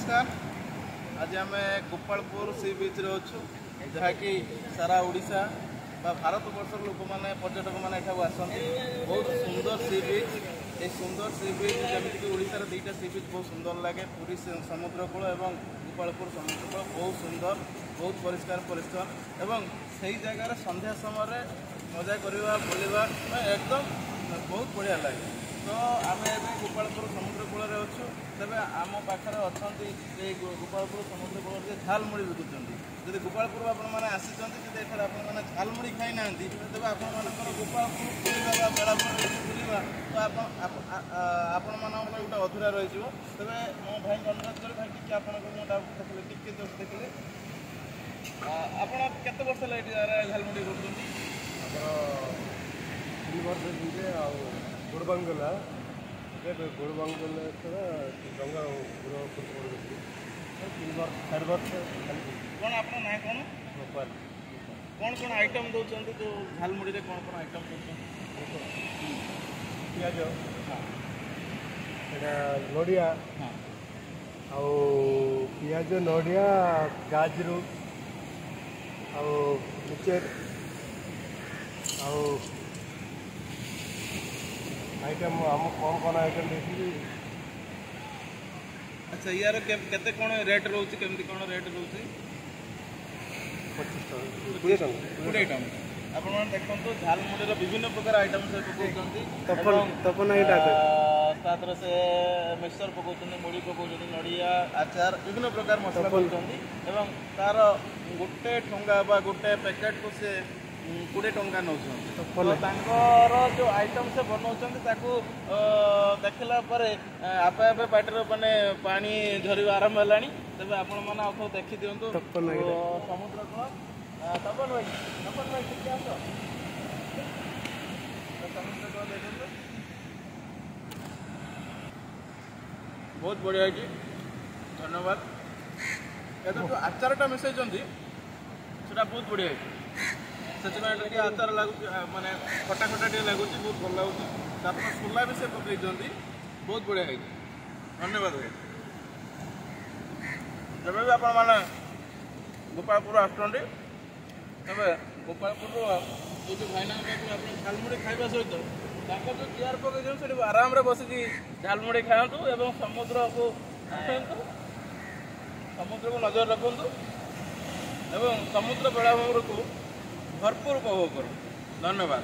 नमस्कार। आज आम गोपालपुर सी बीच रे अच्छु जहाँकि सारा ओडिशा बा भारत वर्ष लोक मैंने पर्यटक मैंने आसती। बहुत सुंदर सी बीच। ये सुंदर सी बीच जमीक ओडिशार दुईटा सी बीच बहुत सुंदर लगे। पुरी समुद्र कूल और गोपालपुर समुद्र कूल बहुत सुंदर, बहुत परिष्कार परिच्छन्न एवं से जगार संध्या समय मजा करवा बुलवा एकदम बहुत बढ़िया लगे। तो आम गोपालपुर समुद्र कूल अच्छु। तेज आम पाखे अच्छा गोपालपुर समुद्र कूल झालमुड़ी बिकुंट। जब गोपालपुर आपने आसी आपने झालमुड़ी खाई ना तेज आपर गोपालपुर बुलवा बेलापुर बुलवा तो आपण गोटे अधूरा रही। तेज मो भाई अनुरोध कर भाई टी आपको टी देखिए आप केत वर्ष झालमुड़ी कर गुड़बांगला गुड़बांगला डंगा कौन आप ना कौन गोपाल कौन कौन आइटम दौरान जो झालमुड़ी में कौन कौन आइटम दौरान पिज नड़िया पिज नड़िया गाजरू मिक्सचर आइटम आम कौन कौन आइटम देखिए। अच्छा यार केते कौन रेट रोचे केमती कौन रेट रोचे 25 टका आपण देखो झालमुड़ी विभिन्न प्रकार आइटम से पकाते से मिक्सचर पकाउछन मुड़ी पकाउछन नड़िया आचार विभिन्न प्रकार मसला पकाउछन तार गोटे ठंगा बा गोटे पैकेट को से 20 टंका नौ जो आइटम से बनाऊँ देखला आपे आपे पाटर माने पानी झर आरंभ है। तेज आपण मैंने देखी दिंतु समुद्र कूल तपन भाई ठीक आस समुद्र कूल देखते बहुत बढ़िया है। धन्यवाद। जो आचारटा मिसाई बहुत बढ़िया है। से आचार लगुच माने खटा खटा टे लगुच बहुत भल लगुच। सोला भी से पकई बहुत बढ़िया है। धन्यवाद भाई। जब भी आप गोपालपुर आसुँच तब गोपालपुर ये जो भाईना झालमुड़ी खावा सहित जो चेयर पकई से आराम बसिकी झालमुड़ी खातु और समुद्र को समुद्र को नजर रखु एवं समुद्र बेलाभूमि को भरपूर उपभोग करूँ। धन्यवाद।